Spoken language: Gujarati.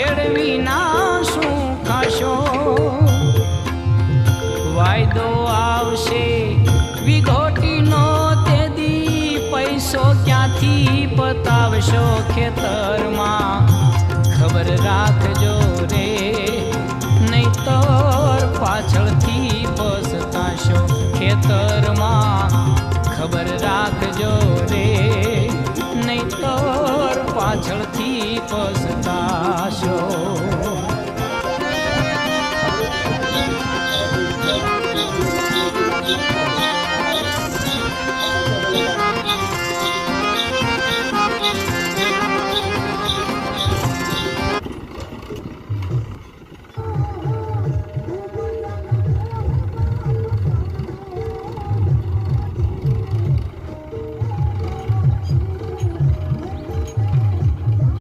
ખેડવી ના શું ખાશો વાયદો આવશે વિઘોટીનો તે દી પૈસો ક્યાંથી પતાવશો ખેતરમાં ખબર રાખજો રે નહીતર પાછળથી પસ્તાશો ખેતરમાં ખબર રાખજો રે નહીતર પાછળથી પસ્તાશો